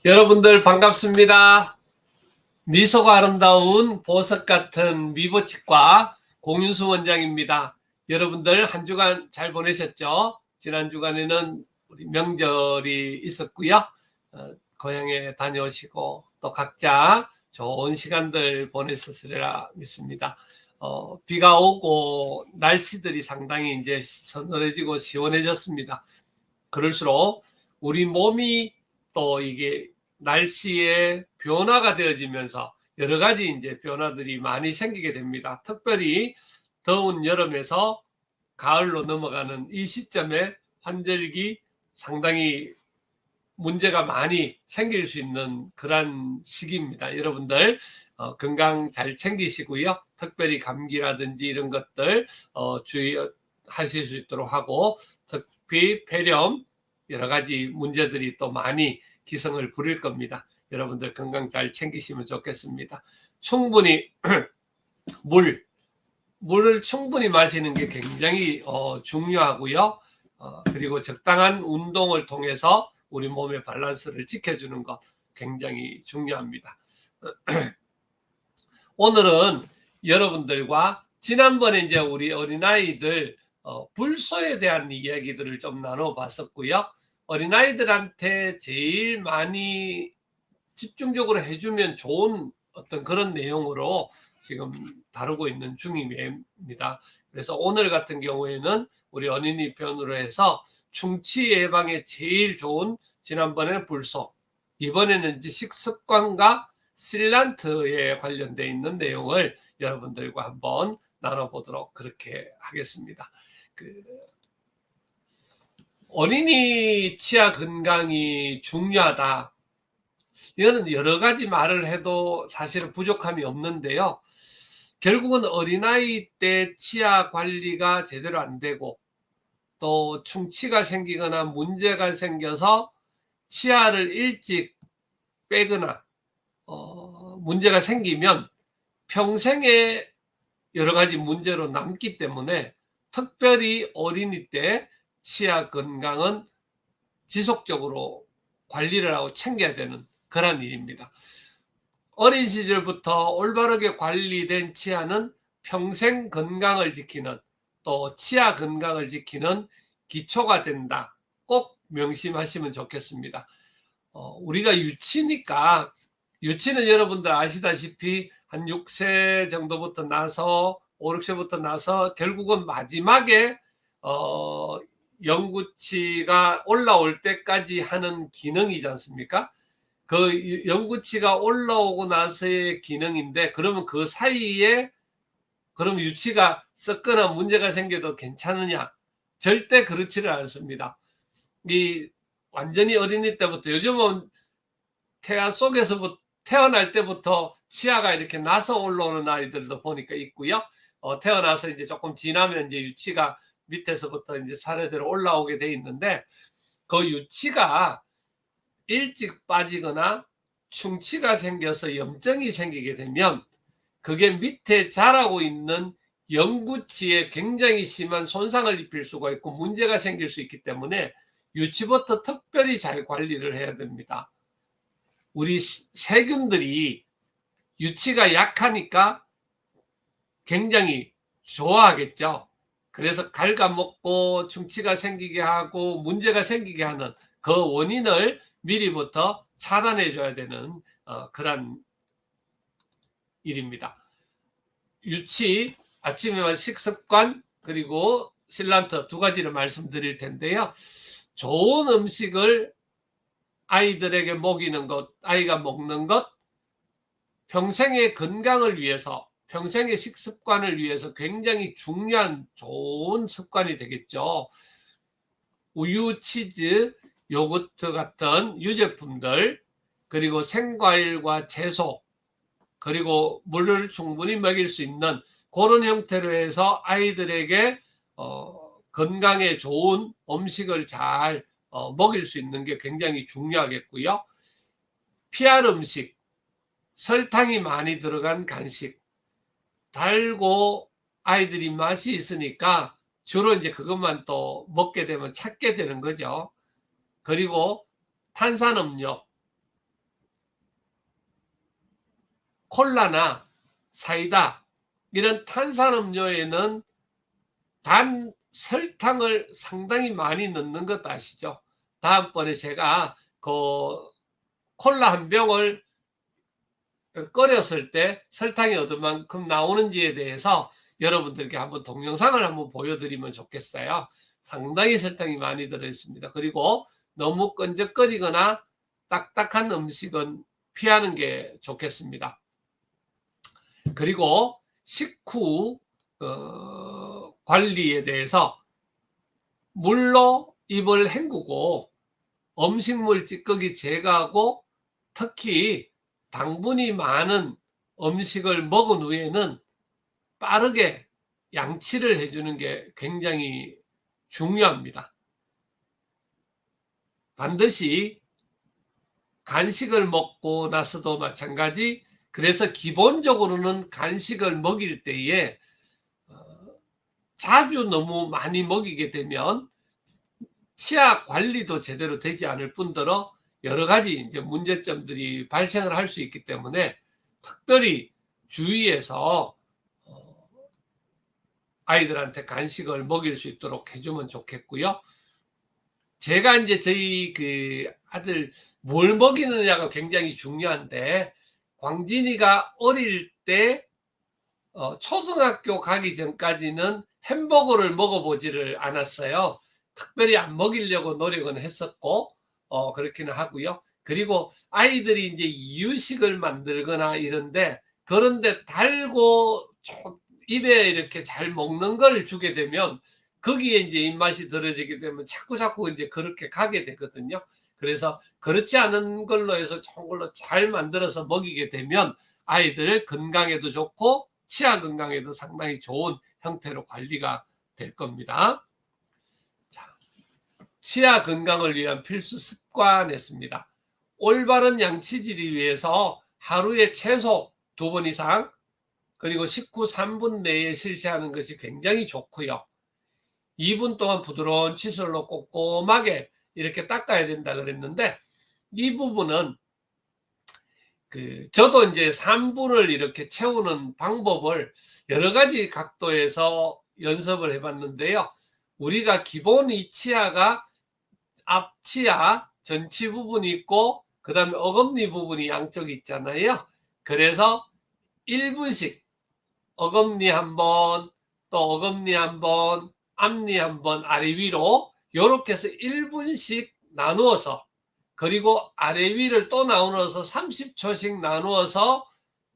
여러분들 반갑습니다. 미소가 아름다운 보석 같은 미보치과 공윤수 원장입니다. 여러분들 한 주간 잘 보내셨죠? 지난 주간에는 우리 명절이 있었고요. 고향에 다녀오시고 또 각자 좋은 시간들 보내셨으리라 믿습니다. 비가 오고 날씨들이 상당히 이제 서늘해지고 시원해졌습니다. 그럴수록 우리 몸이 또 이게 날씨의 변화가 되어지면서 여러 가지 이제 변화들이 많이 생기게 됩니다. 특별히 더운 여름에서 가을로 넘어가는 이 시점에 환절기 상당히 문제가 많이 생길 수 있는 그런 시기입니다. 여러분들 건강 잘 챙기시고요. 특별히 감기라든지 이런 것들 주의하실 수 있도록 하고, 특히 폐렴 여러 가지 문제들이 또 많이 기승을 부릴 겁니다. 여러분들 건강 잘 챙기시면 좋겠습니다. 충분히 물을 충분히 마시는 게 굉장히 중요하고요. 그리고 적당한 운동을 통해서 우리 몸의 밸런스를 지켜주는 것 굉장히 중요합니다. 오늘은 여러분들과 지난번에 이제 우리 어린아이들 불소에 대한 이야기들을 좀 나눠봤었고요. 어린아이들한테 제일 많이 집중적으로 해주면 좋은 어떤 그런 내용으로 지금 다루고 있는 중입니다. 그래서 오늘 같은 경우에는 우리 어린이 편으로 해서 충치 예방에 제일 좋은, 지난번에는 불소, 이번에는 이제 식습관과 실란트에 관련되어 있는 내용을 여러분들과 한번 나눠보도록 그렇게 하겠습니다. 어린이 치아 건강이 중요하다. 이거는 여러 가지 말을 해도 사실은 부족함이 없는데요. 결국은 어린아이 때 치아 관리가 제대로 안 되고 또 충치가 생기거나 문제가 생겨서 치아를 일찍 빼거나 문제가 생기면 평생에 여러 가지 문제로 남기 때문에 특별히 어린이 때 치아 건강은 지속적으로 관리를 하고 챙겨야 되는 그런 일입니다. 어린 시절부터 올바르게 관리된 치아는 평생 건강을 지키는, 또 치아 건강을 지키는 기초가 된다. 꼭 명심하시면 좋겠습니다. 우리가 유치니까, 유치는 여러분들 아시다시피 한 6세 정도부터 나서 5, 6세부터 나서 결국은 마지막에 영구치가 올라올 때까지 하는 기능이지 않습니까? 그 영구치가 올라오고 나서의 기능인데, 그러면 그 사이에 그럼 유치가 썩거나 문제가 생겨도 괜찮으냐? 절대 그렇지를 않습니다. 이 완전히 어린이 때부터, 요즘은 태아 속에서부터, 태어날 때부터 치아가 이렇게 나서 올라오는 아이들도 보니까 있고요. 태어나서 이제 조금 지나면 이제 유치가 밑에서부터 이제 차례대로 올라오게 돼 있는데, 그 유치가 일찍 빠지거나 충치가 생겨서 염증이 생기게 되면 그게 밑에 자라고 있는 영구치에 굉장히 심한 손상을 입힐 수가 있고 문제가 생길 수 있기 때문에 유치부터 특별히 잘 관리를 해야 됩니다. 우리 세균들이 유치가 약하니까 굉장히 좋아하겠죠. 그래서 갉아먹고 충치가 생기게 하고 문제가 생기게 하는 그 원인을 미리부터 차단해 줘야 되는 그런 일입니다. 유치, 아침에만 식습관, 그리고 실란트 두 가지를 말씀드릴 텐데요. 좋은 음식을 아이들에게 먹이는 것, 아이가 먹는 것, 평생의 건강을 위해서, 평생의 식습관을 위해서 굉장히 중요한 좋은 습관이 되겠죠. 우유, 치즈, 요거트 같은 유제품들, 그리고 생과일과 채소, 그리고 물을 충분히 먹일 수 있는 그런 형태로 해서 아이들에게 건강에 좋은 음식을 잘 먹일 수 있는 게 굉장히 중요하겠고요. 피할 음식, 설탕이 많이 들어간 간식, 달고 아이들이 맛이 있으니까 주로 이제 그것만 또 먹게 되면 찾게 되는 거죠. 그리고 탄산음료, 콜라나 사이다 이런 탄산음료에는 단 설탕을 상당히 많이 넣는 것 아시죠? 다음번에 제가 그 콜라 한 병을 끓였을 때 설탕이 얼마만큼 나오는지에 대해서 여러분들께 한번 동영상을 한번 보여드리면 좋겠어요. 상당히 설탕이 많이 들어있습니다. 그리고 너무 끈적거리거나 딱딱한 음식은 피하는 게 좋겠습니다. 그리고 식후 관리에 대해서 물로 입을 헹구고 음식물 찌꺼기 제거하고 특히 당분이 많은 음식을 먹은 후에는 빠르게 양치를 해주는 게 굉장히 중요합니다. 반드시 간식을 먹고 나서도 마찬가지. 그래서 기본적으로는 간식을 먹일 때에 자주 너무 많이 먹이게 되면 치아 관리도 제대로 되지 않을 뿐더러 여러 가지 이제 문제점들이 발생을 할 수 있기 때문에 특별히 주의해서 아이들한테 간식을 먹일 수 있도록 해주면 좋겠고요. 제가 이제 저희 그 아들 뭘 먹이느냐가 굉장히 중요한데 광진이가 어릴 때 초등학교 가기 전까지는 햄버거를 먹어보지를 않았어요. 특별히 안 먹이려고 노력은 했었고 그렇기는 하고요. 그리고 아이들이 이제 이유식을 만들거나 이런데 그런데 달고 입에 이렇게 잘 먹는 걸 주게 되면 거기에 이제 입맛이 들어지게 되면 자꾸 이제 그렇게 가게 되거든요. 그래서 그렇지 않은 걸로 해서 좋은 걸로 잘 만들어서 먹이게 되면 아이들 건강에도 좋고 치아 건강에도 상당히 좋은 형태로 관리가 될 겁니다. 자, 치아 건강을 위한 필수 습관했습니다. 올바른 양치질을 위해서 하루에 최소 2번 이상 그리고 식후 3분 내에 실시하는 것이 굉장히 좋고요. 2분 동안 부드러운 칫솔로 꼼꼼하게 이렇게 닦아야 된다 그랬는데 이 부분은 저도 이제 3분을 이렇게 채우는 방법을 여러 가지 각도에서 연습을 해봤는데요. 우리가 기본 이 치아가 앞치아 전치 부분이 있고 그 다음에 어금니 부분이 양쪽이 있잖아요. 그래서 1분씩 어금니 한 번, 또 어금니 한 번, 앞니 한 번, 아래 위로 이렇게 해서 1분씩 나누어서 그리고 아래 위를 또 나누어서 30초씩 나누어서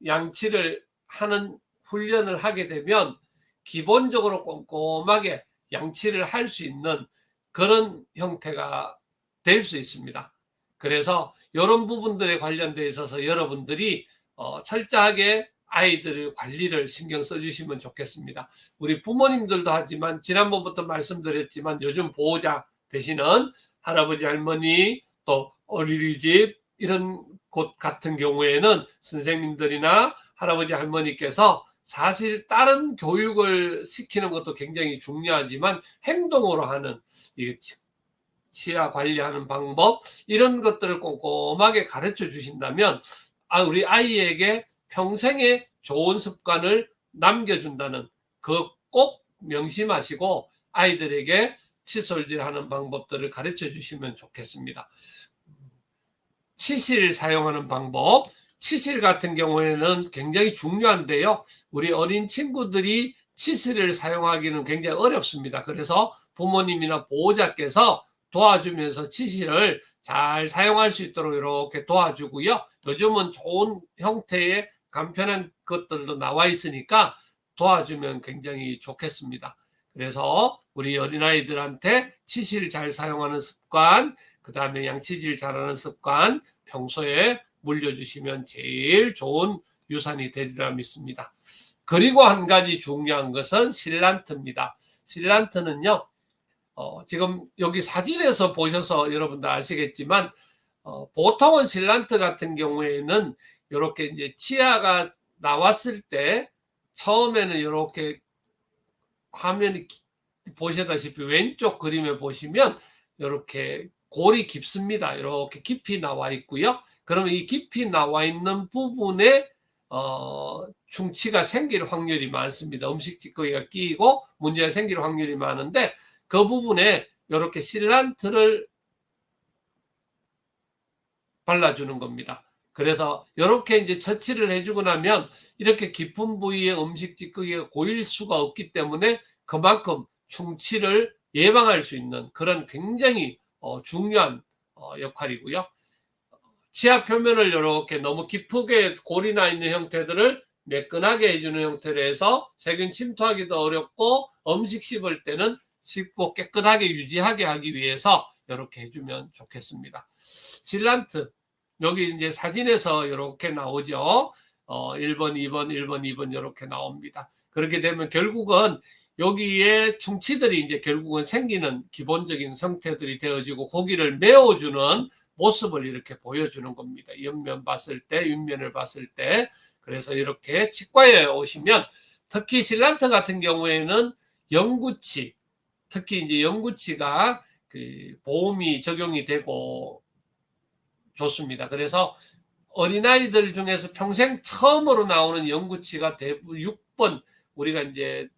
양치를 하는 훈련을 하게 되면 기본적으로 꼼꼼하게 양치를 할 수 있는 그런 형태가 될 수 있습니다. 그래서 이런 부분들에 관련돼 있어서 여러분들이 철저하게 아이들 관리를 신경 써주시면 좋겠습니다. 우리 부모님들도 하지만 지난번부터 말씀드렸지만 요즘 보호자 되시는 할아버지 할머니 또 어린이집 이런 곳 같은 경우에는 선생님들이나 할아버지 할머니께서 사실 다른 교육을 시키는 것도 굉장히 중요하지만 행동으로 하는 치아 관리하는 방법 이런 것들을 꼼꼼하게 가르쳐 주신다면 우리 아이에게 평생의 좋은 습관을 남겨준다는 그 꼭 명심하시고 아이들에게 칫솔질하는 방법들을 가르쳐 주시면 좋겠습니다. 치실 사용하는 방법, 치실 같은 경우에는 굉장히 중요한데요. 우리 어린 친구들이 치실을 사용하기는 굉장히 어렵습니다. 그래서 부모님이나 보호자께서 도와주면서 치실을 잘 사용할 수 있도록 이렇게 도와주고요. 요즘은 좋은 형태의 간편한 것들도 나와 있으니까 도와주면 굉장히 좋겠습니다. 그래서 우리 어린아이들한테 치실 잘 사용하는 습관, 그 다음에 양치질 잘하는 습관 평소에 물려주시면 제일 좋은 유산이 되리라 믿습니다. 그리고 한 가지 중요한 것은 실란트입니다. 실란트는요, 지금 여기 사진에서 보셔서 여러분들 아시겠지만, 보통은 실란트 같은 경우에는 이렇게 이제 치아가 나왔을 때 처음에는 이렇게 화면이 보시다시피 왼쪽 그림에 보시면 이렇게 골이 깊습니다. 이렇게 깊이 나와 있고요. 그러면 이 깊이 나와 있는 부분에 충치가 생길 확률이 많습니다. 음식 찌꺼기가 끼이고 문제가 생길 확률이 많은데 그 부분에 이렇게 실란트를 발라주는 겁니다. 그래서 이렇게 이제 처치를 해주고 나면 이렇게 깊은 부위에 음식 찌꺼기가 고일 수가 없기 때문에 그만큼 충치를 예방할 수 있는 그런 굉장히 중요한 역할이고요. 치아 표면을 이렇게 너무 깊게 골이 나 있는 형태들을 매끈하게 해주는 형태로 해서 세균 침투하기도 어렵고 음식 씹을 때는 씹고 깨끗하게 유지하게 하기 위해서 이렇게 해주면 좋겠습니다. 실란트 여기 이제 사진에서 이렇게 나오죠. 1번, 2번, 1번, 2번 이렇게 나옵니다. 그렇게 되면 결국은 여기에 충치들이 이제 결국은 생기는 기본적인 형태들이 되어지고 고기를 메워주는 모습을 이렇게 보여주는 겁니다. 옆면 봤을 때, 윗면을 봤을 때. 그래서 이렇게 치과에 오시면 특히 실란트 같은 경우에는 영구치, 특히 이제 영구치가 그 보험이 적용이 되고 좋습니다. 그래서 어린아이들 중에서 평생 처음으로 나오는 영구치가 대부분 6번, 우리가 이제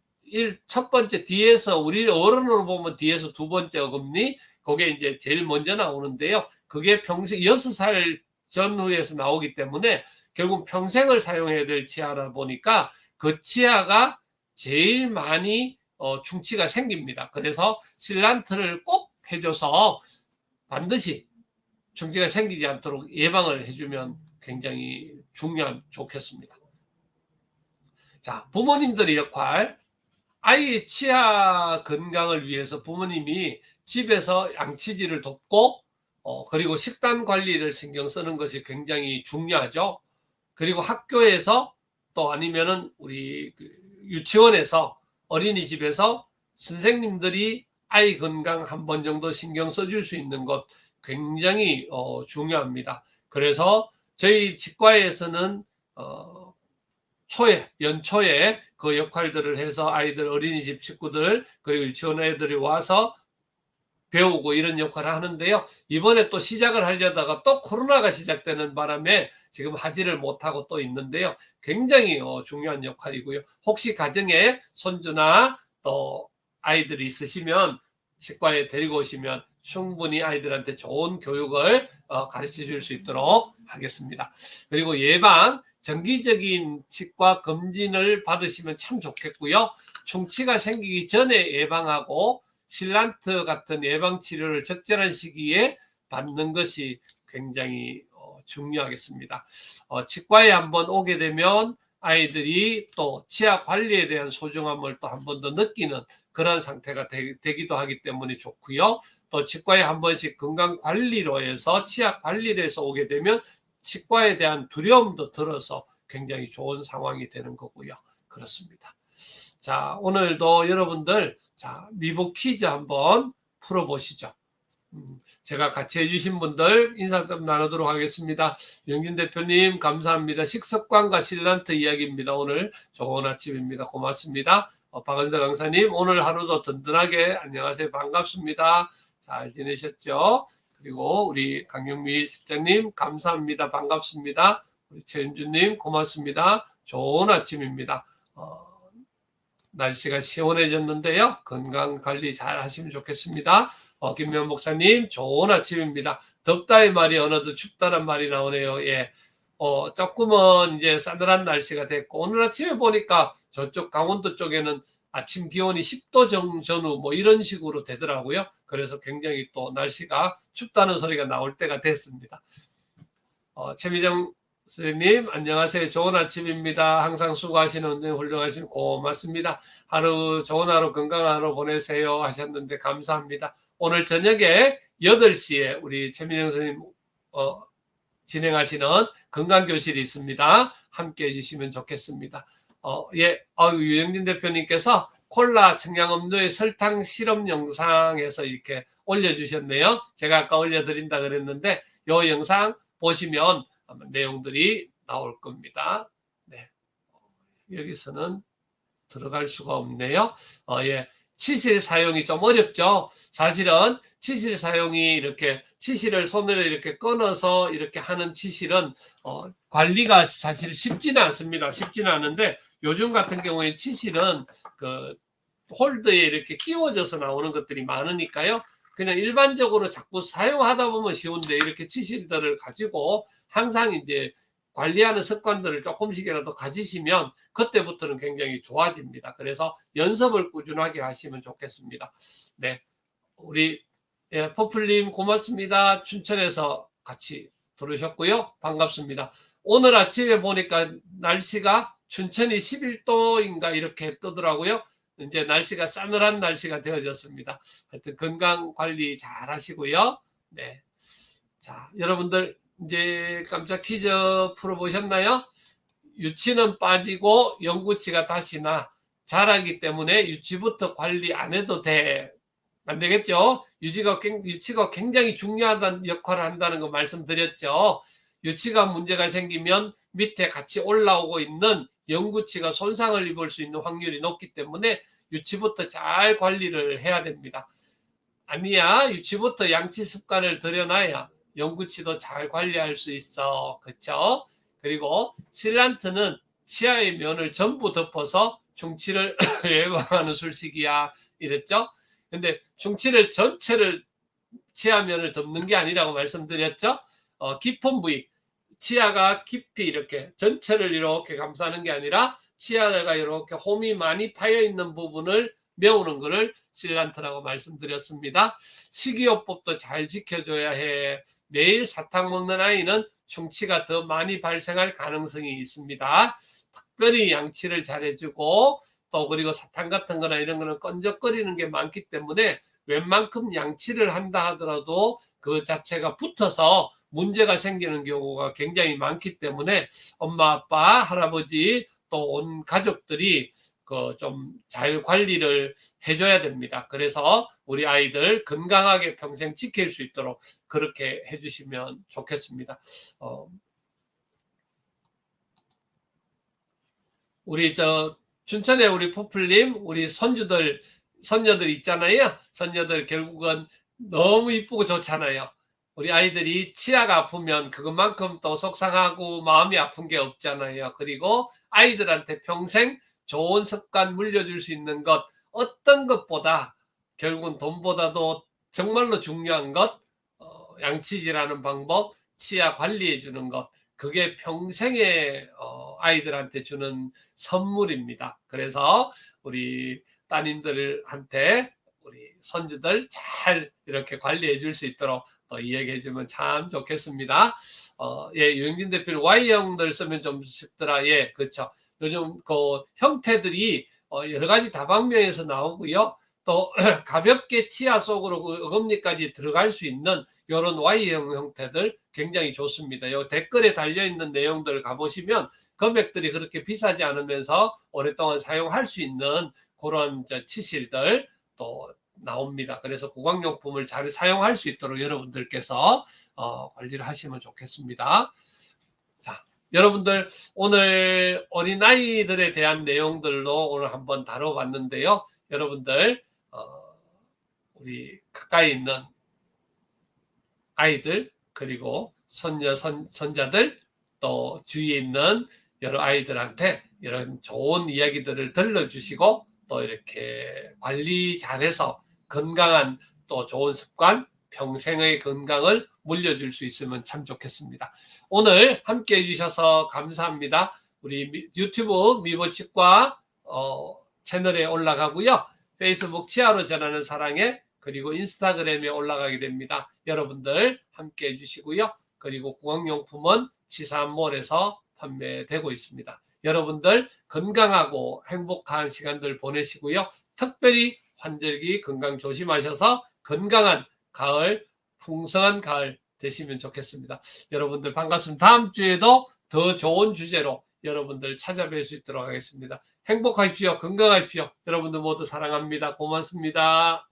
첫 번째 뒤에서 우리 어른으로 보면 뒤에서 두 번째 어금니, 그게 이제 제일 먼저 나오는데요. 그게 평생 6살 전후에서 나오기 때문에 결국 평생을 사용해야 될 치아라 보니까 그 치아가 제일 많이 충치가 생깁니다. 그래서 실란트를 꼭 해줘서 반드시 충치가 생기지 않도록 예방을 해주면 굉장히 좋겠습니다. 자, 부모님들의 역할. 아이의 치아 건강을 위해서 부모님이 집에서 양치질을 돕고 그리고 식단 관리를 신경 쓰는 것이 굉장히 중요하죠. 그리고 학교에서 또 아니면은 우리 유치원에서 어린이집에서 선생님들이 아이 건강 한 번 정도 신경 써줄 수 있는 것 굉장히 중요합니다. 그래서 저희 치과에서는 연초에 그 역할들을 해서 아이들 어린이집 식구들 그리고 유치원 애들이 와서 배우고 이런 역할을 하는데요. 이번에 또 시작을 하려다가 또 코로나가 시작되는 바람에 지금 하지를 못하고 또 있는데요. 굉장히 중요한 역할이고요. 혹시 가정에 손주나 또 아이들이 있으시면 치과에 데리고 오시면 충분히 아이들한테 좋은 교육을 가르쳐 줄 수 있도록 하겠습니다. 그리고 예방, 정기적인 치과 검진을 받으시면 참 좋겠고요. 충치가 생기기 전에 예방하고 실란트 같은 예방치료를 적절한 시기에 받는 것이 굉장히 중요하겠습니다. 치과에 한번 오게 되면 아이들이 또 치아 관리에 대한 소중함을 또 한 번 더 느끼는 그런 상태가 되기도 하기 때문에 좋고요. 또 치과에 한 번씩 건강 관리로 해서 치아 관리를 해서 오게 되면 치과에 대한 두려움도 들어서 굉장히 좋은 상황이 되는 거고요. 그렇습니다. 자, 오늘도 여러분들 미복 퀴즈 한번 풀어보시죠. 제가 같이 해주신 분들 인사 좀 나누도록 하겠습니다. 영진 대표님 감사합니다. 식습관과 실란트 이야기입니다. 오늘 좋은 아침입니다. 고맙습니다. 박은서 강사님 오늘 하루도 든든하게 안녕하세요. 반갑습니다. 잘 지내셨죠? 그리고 우리 강영미 실장님 감사합니다. 반갑습니다. 우리 최은주님 고맙습니다. 좋은 아침입니다. 날씨가 시원해졌는데요. 건강관리 잘 하시면 좋겠습니다. 김면 목사님 좋은 아침입니다. 덥다의 말이 어느덧 춥다는 말이 나오네요. 예, 조금은 이제 싸늘한 날씨가 됐고 오늘 아침에 보니까 저쪽 강원도 쪽에는 아침 기온이 10도 전후 뭐 이런 식으로 되더라고요. 그래서 굉장히 또 날씨가 춥다는 소리가 나올 때가 됐습니다. 최미정 선생님 안녕하세요. 좋은 아침입니다. 항상 수고하시는 훌륭하신 고맙습니다. 하루 좋은 하루 건강한 하루 보내세요 하셨는데 감사합니다. 오늘 저녁에 8시에 우리 최미정 선생님 진행하시는 건강교실이 있습니다. 함께 해주시면 좋겠습니다. 유영진 대표님께서 콜라 청량음료의 설탕 실험 영상에서 이렇게 올려주셨네요. 제가 아까 올려드린다 그랬는데 이 영상 보시면 내용들이 나올 겁니다. 네. 여기서는 들어갈 수가 없네요. 치실 사용이 좀 어렵죠. 사실은 치실 사용이 이렇게 치실을 손으로 이렇게 끊어서 이렇게 하는 치실은 관리가 사실 쉽지는 않습니다. 쉽지는 않은데 요즘 같은 경우에 치실은 그 홀드에 이렇게 끼워져서 나오는 것들이 많으니까요. 그냥 일반적으로 자꾸 사용하다 보면 쉬운데 이렇게 치실들을 가지고 항상 이제 관리하는 습관들을 조금씩이라도 가지시면 그때부터는 굉장히 좋아집니다. 그래서 연습을 꾸준하게 하시면 좋겠습니다. 네, 우리 퍼플님 고맙습니다. 춘천에서 같이 들으셨고요. 반갑습니다. 오늘 아침에 보니까 날씨가 춘천이 11도인가 이렇게 뜨더라고요. 이제 날씨가 싸늘한 날씨가 되어졌습니다. 하여튼 건강 관리 잘 하시고요. 네. 자, 여러분들 이제 깜짝 퀴즈 풀어보셨나요? 유치는 빠지고 영구치가 다시나 자라기 때문에 유치부터 관리 안 해도 돼. 안 되겠죠? 유치가 굉장히 중요한 역할을 한다는 거 말씀드렸죠. 유치가 문제가 생기면 밑에 같이 올라오고 있는 영구치가 손상을 입을 수 있는 확률이 높기 때문에 유치부터 잘 관리를 해야 됩니다. 아니야, 유치부터 양치 습관을 들여놔야 영구치도 잘 관리할 수 있어. 그렇죠? 그리고 실란트는 치아의 면을 전부 덮어서 충치를 예방하는 술식이야. 이랬죠? 근데 충치를 전체를 치아면을 덮는 게 아니라고 말씀드렸죠? 깊은 부위, 치아가 깊이 이렇게 전체를 이렇게 감싸는 게 아니라 치아가 이렇게 홈이 많이 파여 있는 부분을 메우는 것을 실란트라고 말씀드렸습니다. 식이요법도 잘 지켜줘야 해. 매일 사탕 먹는 아이는 충치가 더 많이 발생할 가능성이 있습니다. 특별히 양치를 잘해주고 또 그리고 사탕 같은 거나 이런 거는 끈적거리는 게 많기 때문에 웬만큼 양치를 한다 하더라도 그 자체가 붙어서 문제가 생기는 경우가 굉장히 많기 때문에 엄마, 아빠, 할아버지 또 온 가족들이 좀 잘 관리를 해줘야 됩니다. 그래서 우리 아이들 건강하게 평생 지킬 수 있도록 그렇게 해주시면 좋겠습니다. 우리 춘천에 우리 포플님, 우리 손녀들 있잖아요. 손녀들 결국은 너무 이쁘고 좋잖아요. 우리 아이들이 치아가 아프면 그것만큼 또 속상하고 마음이 아픈 게 없잖아요. 그리고 아이들한테 평생 좋은 습관 물려줄 수 있는 것, 어떤 것보다 결국은 돈보다도 정말로 중요한 것, 양치질하는 방법, 치아 관리해 주는 것, 그게 평생에 아이들한테 주는 선물입니다. 그래서 우리 따님들한테 우리 손주들 잘 이렇게 관리해 줄 수 있도록 또 이야기해 주면 참 좋겠습니다. 예, 유영진 대표는 Y형들 쓰면 좀 쉽더라. 예, 그렇죠. 요즘 그 형태들이 여러 가지 다방면에서 나오고요. 또 가볍게 치아 속으로 그 어금니까지 들어갈 수 있는 이런 Y형 형태들 굉장히 좋습니다. 요 댓글에 달려있는 내용들을 가보시면 금액들이 그렇게 비싸지 않으면서 오랫동안 사용할 수 있는 그런 치실들 또 나옵니다. 그래서 구강용품을 잘 사용할 수 있도록 여러분들께서 관리를 하시면 좋겠습니다. 자, 여러분들 오늘 어린아이들에 대한 내용들도 오늘 한번 다뤄봤는데요. 여러분들 우리 가까이 있는 아이들 그리고 손자들 또 주위에 있는 여러 아이들한테 이런 좋은 이야기들을 들려주시고 또 이렇게 관리 잘해서 건강한 또 좋은 습관 평생의 건강을 물려줄 수 있으면 참 좋겠습니다. 오늘 함께 해주셔서 감사합니다. 우리 유튜브 미보치과 채널에 올라가고요. 페이스북 치아로 전하는 사랑에 그리고 인스타그램에 올라가게 됩니다. 여러분들 함께 해주시고요. 그리고 구강용품은 치사몰에서 판매되고 있습니다. 여러분들 건강하고 행복한 시간들 보내시고요. 특별히 환절기 건강 조심하셔서 건강한 가을, 풍성한 가을 되시면 좋겠습니다. 여러분들 반갑습니다. 다음 주에도 더 좋은 주제로 여러분들 찾아뵐 수 있도록 하겠습니다. 행복하십시오. 건강하십시오. 여러분들 모두 사랑합니다. 고맙습니다.